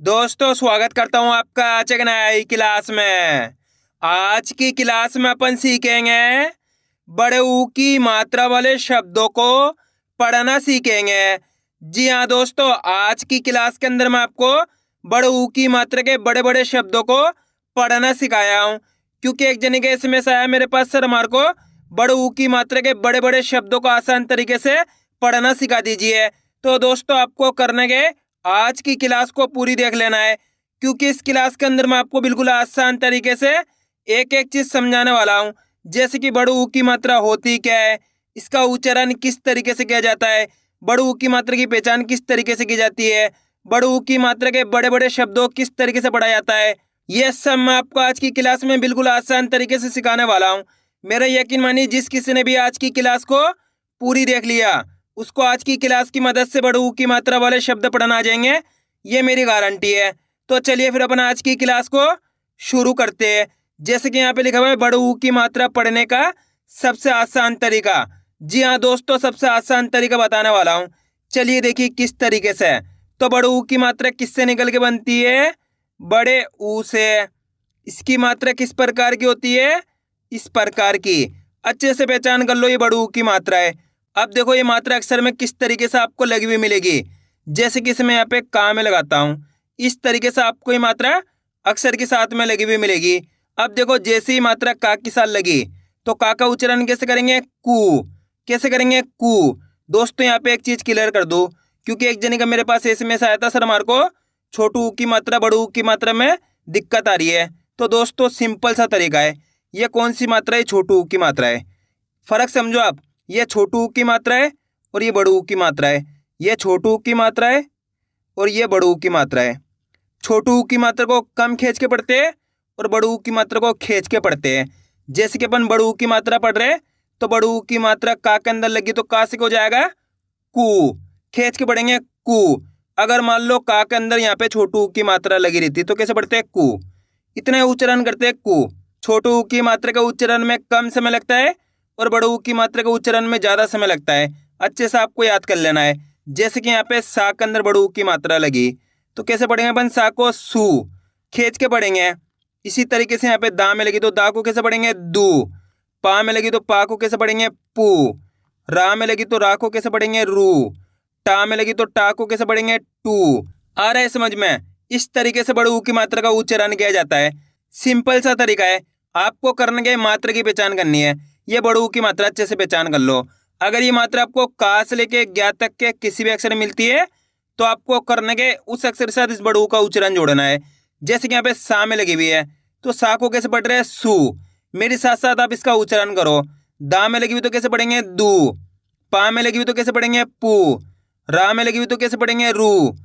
दोस्तों स्वागत करता हूँ आपका आज एक नई क्लास में। आज की क्लास में अपन सीखेंगे बड़े ऊ की मात्रा वाले शब्दों को पढ़ना सीखेंगे। जी हाँ दोस्तों, आज की क्लास के अंदर मैं आपको बड़े ऊ की मात्रा के बड़े बड़े शब्दों को पढ़ना सिखाया हूँ, क्योंकि एक जने के एसएमएस आया मेरे पास, सर हमारे को बड़े ऊ की मात्रा के बड़े बड़े शब्दों को आसान तरीके से पढ़ना सिखा दीजिए। तो दोस्तों आपको करने के आज की क्लास को पूरी देख लेना है, क्योंकि इस क्लास के अंदर मैं आपको बिल्कुल आसान तरीके से एक एक चीज समझाने वाला हूँ। जैसे कि बड़े ऊ की मात्रा होती क्या है, इसका उच्चारण किस तरीके से किया जाता है, बड़े ऊ की मात्रा की पहचान किस तरीके से की जाती है, बड़े ऊ की मात्रा के बड़े बड़े शब्दों किस तरीके से पढ़ा जाता है, ये सब मैं आपको आज की क्लास में बिल्कुल आसान तरीके से सिखाने वाला हूँ। मेरा यकीन मानिए, जिस किसी ने भी आज की क्लास को पूरी देख लिया उसको आज की क्लास की मदद से बड़े ऊ की मात्रा वाले शब्द पढ़ना आ जाएंगे, ये मेरी गारंटी है। तो चलिए फिर अपन आज की क्लास को शुरू करते हैं। जैसे कि यहाँ पे लिखा हुआ है बड़े ऊ की मात्रा पढ़ने का सबसे आसान तरीका। जी हाँ दोस्तों, सबसे आसान तरीका बताने वाला हूँ। चलिए देखिए किस तरीके से। तो बड़े ऊ की मात्रा किससे निकल के बनती है? बड़े ऊ से। इसकी मात्रा किस प्रकार की होती है? इस प्रकार की। अच्छे से पहचान कर लो, ये बड़े ऊ की मात्रा है। अब देखो ये मात्रा अक्षर में किस तरीके से आपको लगी हुई मिलेगी। जैसे कि इसमें यहाँ पे का में लगाता हूँ, इस तरीके से आपको ये मात्रा अक्षर के साथ में लगी हुई मिलेगी। अब देखो जैसे ही मात्रा का के साथ लगी तो का उच्चारण कैसे करेंगे? कू। कैसे करेंगे? कू। दोस्तों यहाँ पे एक चीज क्लियर कर दो, क्योंकि एक जने का मेरे पास एसएमएस आया था, सर हमारे को छोटू ऊ की मात्रा बड़ू ऊ की मात्रा में दिक्कत आ रही है। तो दोस्तों सिंपल सा तरीका है। ये कौन सी मात्रा है? छोटू ऊ की मात्रा है। फर्क समझो आप, ये छोटू ऊ की मात्रा है और ये बड़ू ऊ की मात्रा है। ये छोटू ऊ की मात्रा है और ये बड़ू ऊ की मात्रा है। छोटू ऊ की मात्रा को कम खींच के पढ़ते हैं और बड़ू ऊ की मात्रा को खींच के पढ़ते हैं। जैसे कि अपन बड़ू ऊ की मात्रा पढ़ रहे हैं तो बड़ू ऊ की मात्रा का के अंदर लगी तो का से हो जाएगा कू। खींच के पढ़ेंगे कू। अगर मान लो का के अंदर यहाँ पे छोटू ऊ की मात्रा लगी रहती तो कैसे पढ़ते हैं? कू। इतने उच्चारण करते हैं कू। छोटू ऊ की मात्रा का उच्चारण में कम समय लगता है और बड़े ऊ की मात्रा का उच्चारण में ज्यादा समय लगता है। अच्छे से आपको याद कर लेना है। जैसे कि यहाँ पे सा के अंदर बड़े ऊ की मात्रा लगी तो कैसे पढ़ेंगे अपन? सा को सू। खींच के पढ़ेंगे। इसी तरीके से यहाँ पे दा में लगी तो दा को कैसे पढ़ेंगे? दू। पा में लगी तो पा को कैसे पढ़ेंगे? पू। रा में लगी तो रा को कैसे पढ़ेंगे? रू। टा में लगी तो टा को कैसे पढ़ेंगे? टू। आ रहा है समझ में? इस तरीके से बड़े ऊ की मात्रा का उच्चारण किया जाता है। सिंपल सा तरीका है। आपको करने के मात्रा की पहचान करनी है। ये बड़े ऊ की मात्रा अच्छे से पहचान कर लो। अगर ये मात्रा आपको का से लेके ज्ञा तक के किसी भी अक्षर में मिलती है तो आपको करने के उस अक्षर के साथ इस बड़े ऊ का उच्चारण जोड़ना है। जैसे कि यहाँ पे सा में लगी हुई है तो सा को कैसे पढ़ रहे हैं? सू। मेरे साथ साथ आप इसका उच्चारण करो। दा में लगी हुई तो कैसे पढ़ेंगे? दू। पा में लगी हुई तो कैसे पढ़ेंगे? पू। रा में लगी हुई तो कैसे पढ़ेंगे? रू।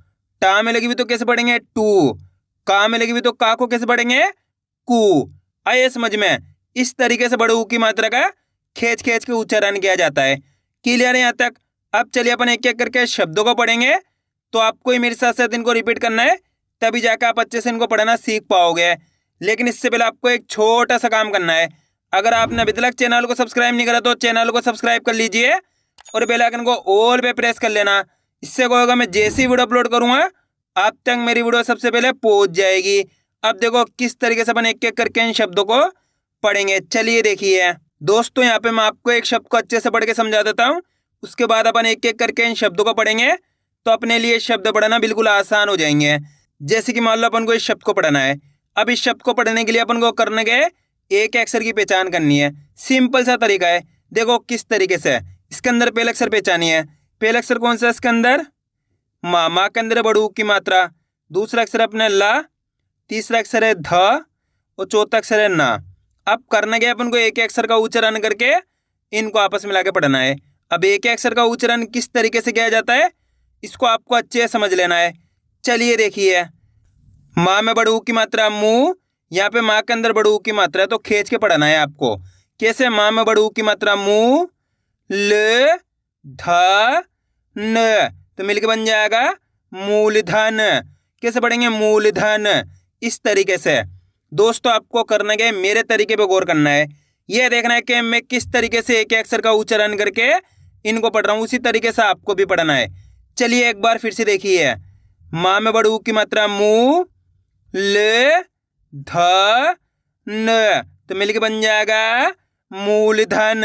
टा में लगी हुई तो कैसे पढ़ेंगे? टू। का में लगी हुई तो का को कैसे पढ़ेंगे? कू। आइए समझ में? इस तरीके से बड़े ऊ की मात्रा का खींच खींच के उच्चारण किया जाता है। क्लियर है यहाँ तक? अब चलिए अपन एक एक करके शब्दों को पढ़ेंगे। तो आपको ही मेरे साथ साथ इनको रिपीट करना है, तभी जाकर आप अच्छे से इनको पढ़ना सीख पाओगे। लेकिन इससे पहले आपको एक छोटा सा काम करना है। अगर आपने अभी तक चैनल को सब्सक्राइब नहीं करा तो चैनल को सब्सक्राइब कर लीजिए और बेल आइकन को ऑल पे प्रेस कर लेना। इससे क्या होगा, मैं जैसे ही वीडियो अपलोड करूँगा आप तक मेरी वीडियो सबसे पहले पहुँच जाएगी। अब देखो किस तरीके से अपन एक एक करके इन शब्दों को पढ़ेंगे। चलिए देखिए दोस्तों, यहाँ पे मैं आपको एक शब्द को अच्छे से पढ़ के समझा देता हूँ, उसके बाद अपन एक एक करके इन शब्दों को पढ़ेंगे तो अपने लिए शब्द पढ़ना बिल्कुल आसान हो जाएंगे। जैसे कि मान लो अपन को इस शब्द को पढ़ना है। अब इस शब्द को पढ़ने के लिए अपन को करने के एक अक्षर की पहचान करनी है। सिंपल सा तरीका है। देखो किस तरीके से। इसके अंदर पहला अक्षर पहचानी है। पहला अक्षर कौन सा है इसके अंदर? माँ। माँ के अंदर बड़ू की मात्रा। दूसरा अक्षर अपने ला। तीसरा अक्षर है ध और चौथा अक्षर है ना। अब करना क्या है, अपन को एक अक्षर का उच्चारण करके इनको आपस में लाके पढ़ना है। अब एक अक्षर का उच्चारण किस तरीके से किया जाता है इसको आपको अच्छे से समझ लेना है। चलिए देखिए, माँ में बड़ू की मात्रा मुँह। यहाँ पे माँ के अंदर बड़ू की मात्रा है तो खींच के पढ़ना है आपको। कैसे? माँ में बड़ू की मात्रा मुँह, ल ध न, तो मिलके बन जाएगा मूलधन। कैसे पढ़ेंगे? मूलधन। इस तरीके से दोस्तों आपको करना क्या है, मेरे तरीके पे गौर करना है। यह देखना है कि मैं किस तरीके से एक अक्षर का उच्चारण करके इनको पढ़ रहा हूँ, उसी तरीके से आपको भी पढ़ना है। चलिए एक बार फिर से देखिए। माँ में बड़े ऊ की मात्रा मू, ल ध न, तो मिलके बन जाएगा मूलधन।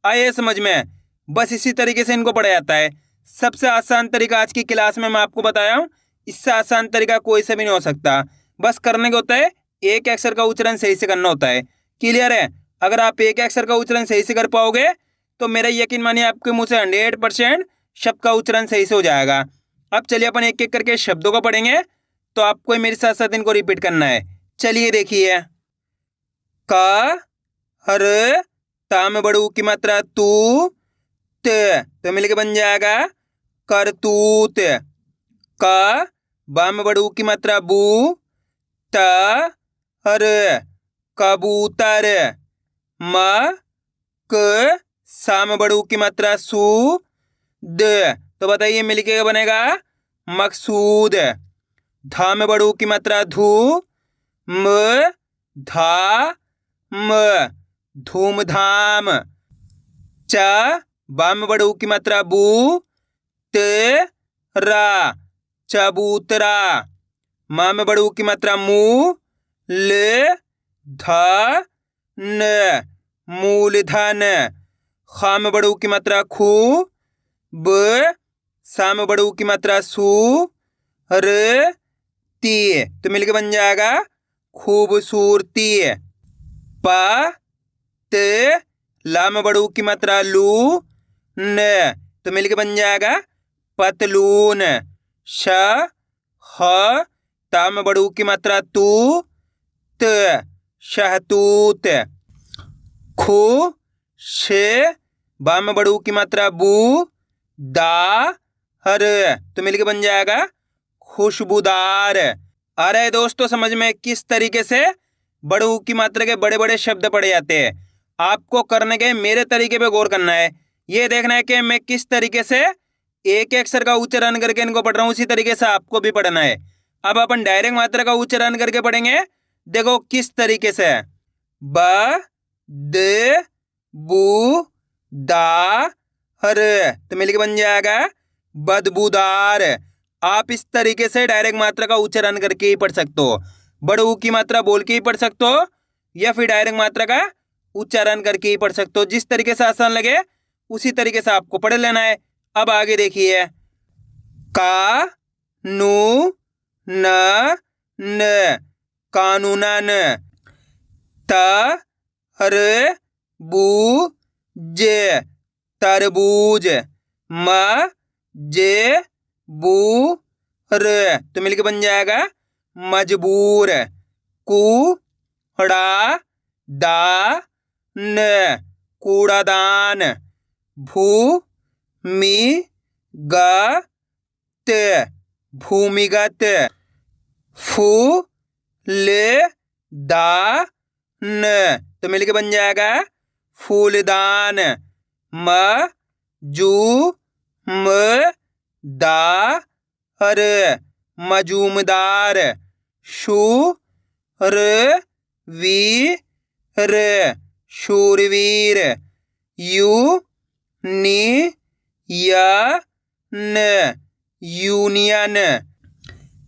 आए समझ में? बस इसी तरीके से इनको पढ़ा जाता है। सबसे आसान तरीका आज की क्लास में मैं आपको बताया हूँ। इससे आसान तरीका कोई से भी नहीं हो सकता। बस करने को होता है, एक अक्षर का उच्चारण सही से करना होता है। क्लियर है? अगर आप एक अक्षर का उच्चारण सही से कर पाओगे तो मेरा यकीन मानिए आपके मुंह से 100% शब्द का उच्चारण सही से हो जाएगा। अब चलिए अपन एक एक करके शब्दों को पढ़ेंगे, तो आपको मेरे साथ साथ इनको रिपीट करना है। चलिए देखिए, क हर ता में बड़ू की मात्रा तू, त, तो मिलके बन जाएगा करतूत। क बा में बड़ू की मात्रा बू, त हर कबूतर। म क सा में बड़ू की मात्रा सू, द, तो बताइए मिलके क्या बनेगा? मकसूद। धा में बड़ू की मात्रा धू, म धा म, धूमधाम। च बा में बड़ू की मात्रा बू, त रा, चबूतरा। मा में बड़ू की मात्रा मू, ल ध न, मूलधन। खा में बड़ू की मात्रा खू, ब सा में बड़ू की मात्रा सू, र ती, तो मिलके बन जाएगा खूबसूरती। प त ला में बड़ू की मात्रा लू, न, तो मिलके बन जाएगा पतलून। श ह ता में बड़ू की मात्रा तू, त, शहतूत। खू श बा में बड़ू की मात्रा बू, दा हर, तो मिलके बन जाएगा खुशबूदार। आ रहा है दोस्तों समझ में किस तरीके से बड़ू की मात्रा के बड़े बड़े शब्द पढ़े जाते हैं? आपको करने के मेरे तरीके पे गौर करना है। ये देखना है कि मैं किस तरीके से एक अक्षर का उच्चारण करके इनको पढ़ रहा हूँ, उसी तरीके से आपको भी पढ़ना है। अब अपन डायरेक्ट मात्रा का उच्चारण करके पढ़ेंगे। देखो किस तरीके से, ब द बू दा हर, तो मिलके बन जाएगा बदबूदार। आप इस तरीके से डायरेक्ट मात्रा का उच्चारण करके ही पढ़ सकते हो। बड़ू की मात्रा बोल के ही पढ़ सकते हो, या फिर डायरेक्ट मात्रा का उच्चारण करके ही पढ़ सकते हो। जिस तरीके से आसान लगे उसी तरीके से आपको पढ़ लेना है। अब आगे देखिए, का नू न न, कानूनन। त हर बू ज, तरबूज। म जे बू र, तो मिलके बन जाएगा मजबूर। कू हड़ा दा न, कूड़ादान। भू मी ग त, भूमिगत। फू ले दा न, तो मिलके बन जाएगा फूलदान। म जू म दा हर, मजूमदार। शू र वी र, शूरवीर। यू नी या न, यूनियन।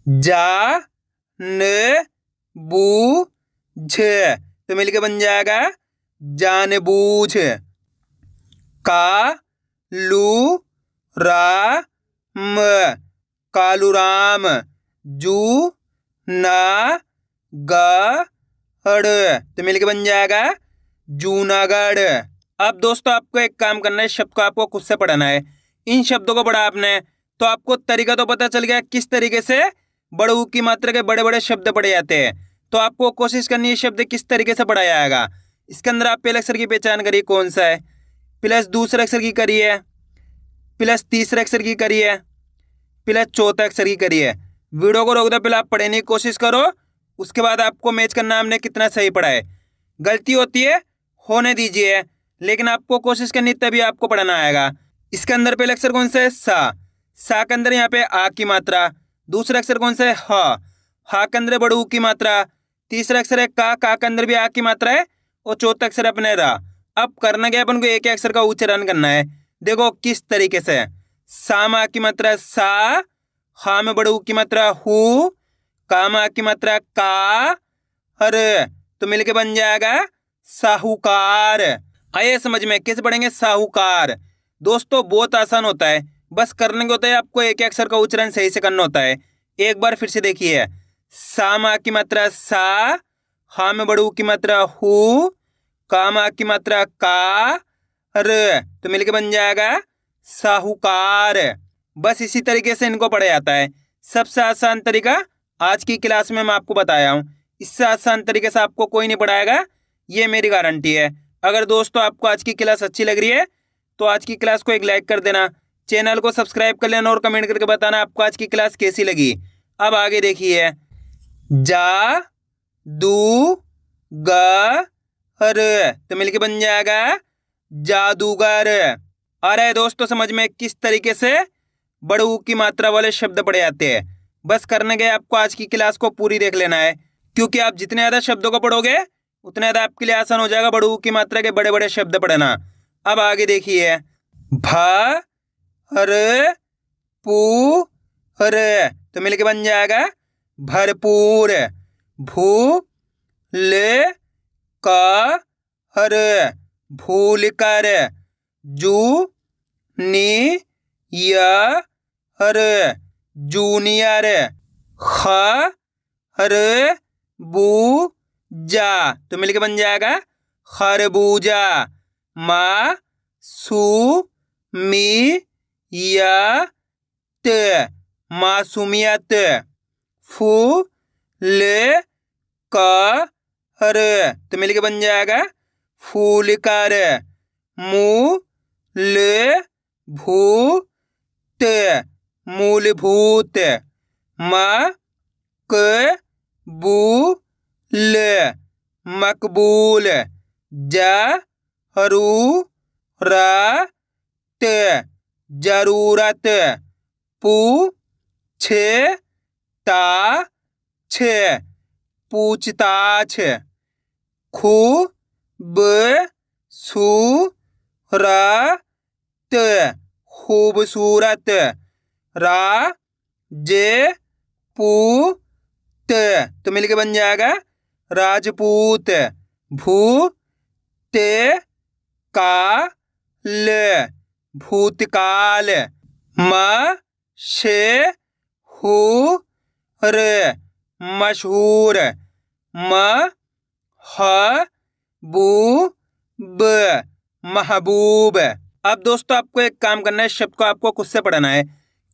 जा न बू झ, तो मिलके बन जाएगा जानबूझ। का लू रा म, कालूराम। जू ना ग हड़, तो मिलके बन जाएगा जूनागढ़। अब दोस्तों आपको एक काम करना है, शब्द को आपको खुद से पढ़ना है। इन शब्दों को पढ़ा आपने तो आपको तरीका तो पता चल गया किस तरीके से बड़ू की मात्रा के बड़े बड़े शब्द पढ़े जाते हैं। तो आपको कोशिश करनी है शब्द किस तरीके से पढ़ा जाएगा। इसके अंदर आप पहले अक्षर की पहचान करिए कौन सा है, प्लस दूसरे अक्षर की करिए, प्लस तीसरे अक्षर की करिए, प्लस चौथे अक्षर की करिए। वीडियो को रोक दो, पहले आप पढ़ने की कोशिश करो, उसके बाद आपको मैच करना हमने कितना सही पढ़ा है। गलती होती है होने दीजिए, लेकिन आपको कोशिश करनी तभी आपको पढ़ना आएगा। इसके अंदर पहले अक्षर कौन सा है? सा के अंदर यहाँ पे आ की मात्रा। दूसरा अक्षर कौन सा है? हा के अंदर बड़ू की मात्रा। तीसरा अक्षर है का के अंदर भी आ की मात्रा है, और चौथा अक्षर अपने रा। अब करना क्या, अपन को एक अक्षर का उच्चारण करना है। देखो किस तरीके से, सा में आ की मात्रा सा, हा में बड़े ऊ की मात्रा हु, का में आ की मात्रा का, र तो मिलके बन जाएगा साहूकार। आइए समझ में कैसे पढ़ेंगे साहूकार। दोस्तों बहुत आसान होता है, बस करने को होता है आपको एक एक अक्षर का उच्चारण सही से करना होता है। एक बार फिर से देखिए, सा में आ की मात्रा सा, हा में बड़े ऊ की मात्रा हु, का में आ की मात्रा का, र तो मिलके बन जाएगा साहूकार। बस इसी तरीके से इनको पढ़ा जाता है। सबसे आसान तरीका आज की क्लास में मैं आपको बताया हूँ। इससे आसान तरीके से आपको कोई नहीं पढ़ाएगा, ये मेरी गारंटी है। अगर दोस्तों आपको आज की क्लास अच्छी लग रही है तो आज की क्लास को एक लाइक कर देना, चैनल को सब्सक्राइब कर लेना और कमेंट करके बताना आपको आज की क्लास कैसी लगी। अब आगे देखिए, जा दू ग र तो मिलके बन जाएगा जादूगर। आ रहा है दोस्तों समझ में किस तरीके से बड़े ऊ की मात्रा वाले शब्द पढ़े जाते हैं। बस करने गए आपको आज की क्लास को पूरी देख लेना है, क्योंकि आप जितने ज्यादा शब्दों को पढ़ोगे उतना ज्यादा आपके लिए आसान हो जाएगा बड़े ऊ की मात्रा के बड़े बड़े शब्द पढ़ना। अब आगे देखिए, भ र पू र तो मिलके बन जाएगा भरपूर। भू ल क र भूल कर। जू नी य र जूनियर। ख र बू जा तो मिलके बन जाएगा खरबूजा। मा सू मी य त मासूमियत। फू ल क र तो मिलके बन जाएगा फूल कर। मू ल भू त मूलभूत। म क बू ल मकबूल। ज रू र त जरूरत। पू छ ता छ पूछताछ। खू ब सू र त खूबसूरत। रा जे पू त तो मिलके बन जाएगा राजपूत। भू ते का ल भूतकाल। म शे हू र मशहूर। म ह बू ब महबूब। अब दोस्तों आपको एक काम करना है, शब्द को आपको खुद से पढ़ना है।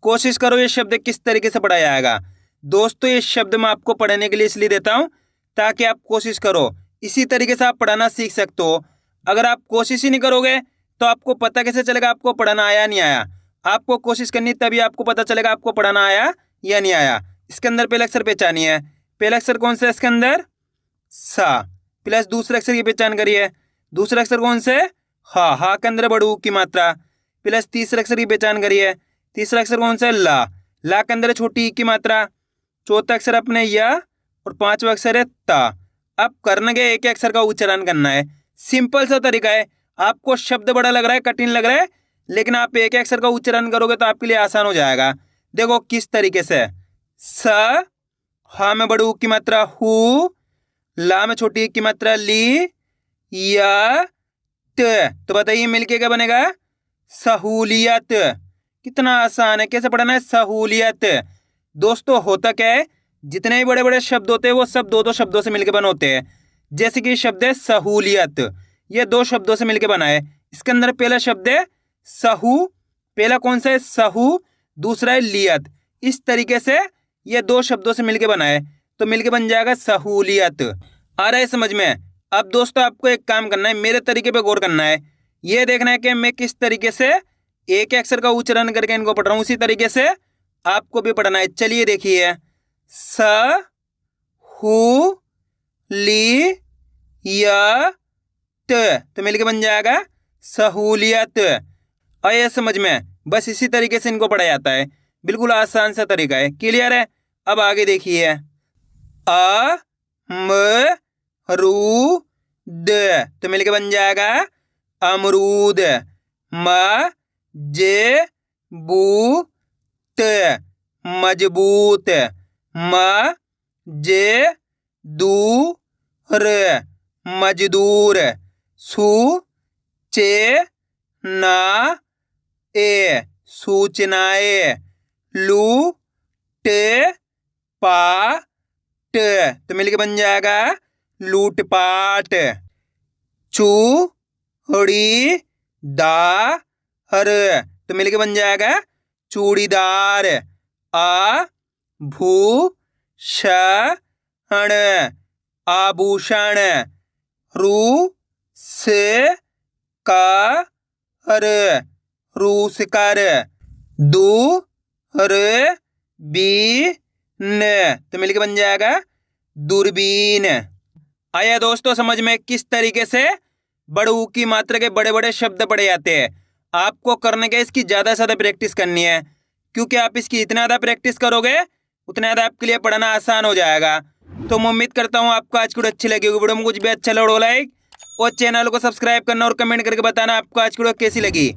कोशिश करो ये शब्द किस तरीके से पढ़ा जाएगा। दोस्तों ये शब्द मैं आपको पढ़ने के लिए इसलिए देता हूँ ताकि आप कोशिश करो, इसी तरीके से आप पढ़ना सीख सकते हो। अगर आप कोशिश ही नहीं करोगे तो आपको पता कैसे चलेगा आपको पढ़ना आया नहीं आया। आपको कोशिश करनी तभी आपको पता चलेगा आपको पढ़ना आया या नहीं आया। इसके अंदर पहला अक्षर पहचानिए। पहला अक्षर कौन सा है इसके अंदर? सा। प्लस दूसरे अक्षर की पहचान करिए। दूसरा अक्षर कौन से? हा। हा के अंदर बड़ू की मात्रा। प्लस तीसरे अक्षर की पहचान करिए। तीसरा अक्षर कौन सा है? ला। ला के अंदर छोटी ई की मात्रा। चौथा अक्षर अपने या और पांचवा अक्षर है ता। अब करने के एक अक्षर का उच्चारण करना है। सिंपल सा तरीका है। आपको शब्द बड़ा लग रहा है, कठिन लग रहा है, लेकिन आप एक अक्षर का उच्चारण करोगे तो आपके लिए आसान हो जाएगा। देखो किस तरीके से। स। हा में बड़ू की मात्रा हु। ला में छोटी की मात्रा ली। या त तो बताइए मिलके क्या बनेगा? सहूलियत। कितना आसान है, कैसे पढ़ना है? सहूलियत। दोस्तों होता क्या है, जितने भी बड़े बड़े शब्द होते हैं वो सब दो दो शब्दों से मिलकर बने होते हैं। जैसे कि शब्द है सहूलियत, ये दो शब्दों से मिलकर बना है। इसके अंदर पहला शब्द है सहू। पहला कौन सा है? सहू। दूसरा है लियत। इस तरीके से ये दो शब्दों से मिलकर बना है, तो मिलकर बन जाएगा सहूलियत। आ रहा है समझ में? अब दोस्तों आपको एक काम करना है, मेरे तरीके पे गौर करना है। ये देखना है कि मैं किस तरीके से एक अक्षर का उच्चारण करके इनको पढ़ रहा हूँ, उसी तरीके से आपको भी पढ़ना है। चलिए देखिए, स हु ली य त तो मिलके बन जाएगा सहूलियत। आया समझ में? बस इसी तरीके से इनको पढ़ा जाता है। बिल्कुल आसान सा तरीका है। क्लियर है? अब आगे देखिए, अ म रू द तो मिलके बन जाएगा अमरूद। म जे बू त मजबूत। मजदूर मजदूर। सूचनाए सूचनाएं। लूटपाट तो मिलके बन जाएगा लूटपाट। चूड़ीदार तो मिलके बन जाएगा चूड़ीदार। आभूषण आभूषण। रूसकर रूसकर। दूरबीन तो मिलके बन जाएगा दूरबीन। आया दोस्तों समझ में किस तरीके से बड़े ऊ की मात्रा के बड़े बड़े शब्द पढ़े जाते हैं। आपको करने के इसकी ज़्यादा से ज़्यादा प्रैक्टिस करनी है, क्योंकि आप इसकी इतना ज़्यादा प्रैक्टिस करोगे उतना ज़्यादा आपके लिए पढ़ना आसान हो जाएगा। तो मैं उम्मीद करता हूँ आपको आज की वीडियो अच्छी लगी होगी। वीडियो में कुछ भी अच्छा लगे लाइक और चैनल को सब्सक्राइब करना और कमेंट करके बताना आपको आज की वीडियो कैसी लगी।